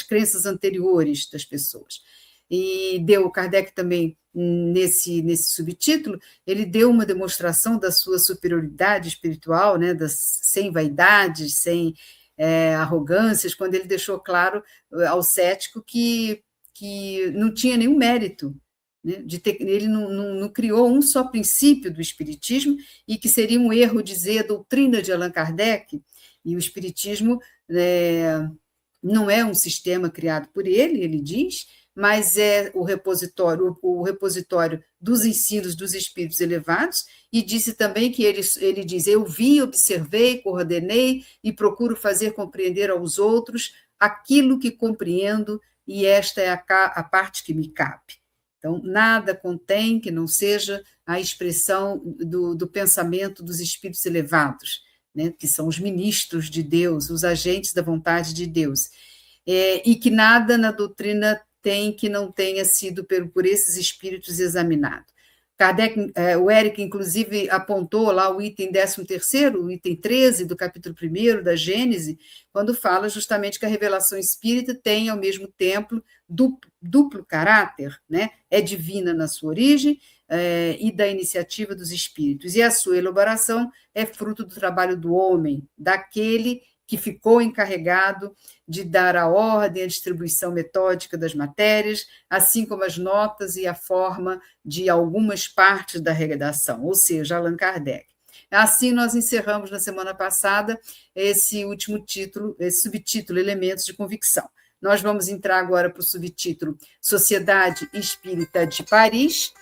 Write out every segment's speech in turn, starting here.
crenças anteriores das pessoas. E o Kardec também, nesse subtítulo, ele deu uma demonstração da sua superioridade espiritual, né, sem vaidades, sem arrogâncias, quando ele deixou claro ao cético que não tinha nenhum mérito, né, ele não criou um só princípio do Espiritismo, e que seria um erro dizer a doutrina de Allan Kardec, e o Espiritismo não é um sistema criado por ele diz, mas é o repositório dos ensinos dos espíritos elevados, e disse também que ele diz: eu vi, observei, coordenei e procuro fazer compreender aos outros aquilo que compreendo, e esta é a parte que me cabe. Então, nada contém que não seja a expressão do pensamento dos espíritos elevados, né, que são os ministros de Deus, os agentes da vontade de Deus, e que nada na doutrina tem que não tenha sido por esses espíritos examinado. Kardec, o Éric, inclusive, apontou lá o item 13º, o item 13 do capítulo 1º da Gênese, quando fala justamente que a revelação espírita tem, ao mesmo tempo, duplo caráter, né? É divina na sua origem e da iniciativa dos espíritos, e a sua elaboração é fruto do trabalho do homem, daquele que ficou encarregado de dar a ordem, a distribuição metódica das matérias, assim como as notas e a forma de algumas partes da redação, ou seja, Allan Kardec. Assim, nós encerramos na semana passada esse último título, esse subtítulo, Elementos de Convicção. Nós vamos entrar agora para o subtítulo Sociedade Espírita de Paris.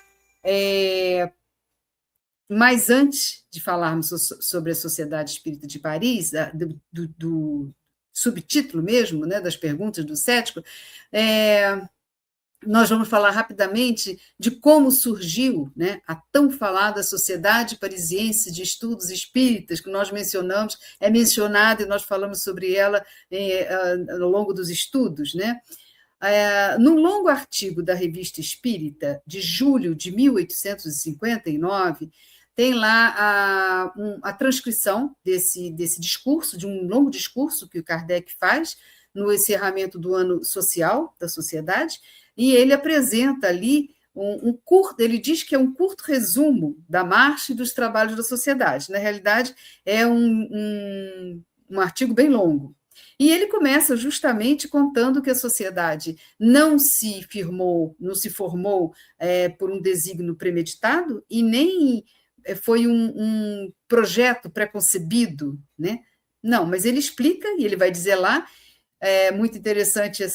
Mas antes de falarmos sobre a Sociedade Espírita de Paris, do subtítulo mesmo, né, das perguntas do cético, nós vamos falar rapidamente de como surgiu, né, a tão falada Sociedade Parisiense de Estudos Espíritas, que nós mencionamos, é mencionada e nós falamos sobre ela ao longo dos estudos, né? Num longo artigo da Revista Espírita, de julho de 1859, tem lá a transcrição desse discurso, de um longo discurso que o Kardec faz no encerramento do ano social da sociedade, e ele apresenta ali ele diz que é um curto resumo da marcha e dos trabalhos da sociedade. Na realidade, é um artigo bem longo. E ele começa justamente contando que a sociedade não se formou por um desígnio premeditado, e nem foi um projeto preconcebido, né? Não, mas ele explica, e ele vai dizer lá, é muito interessante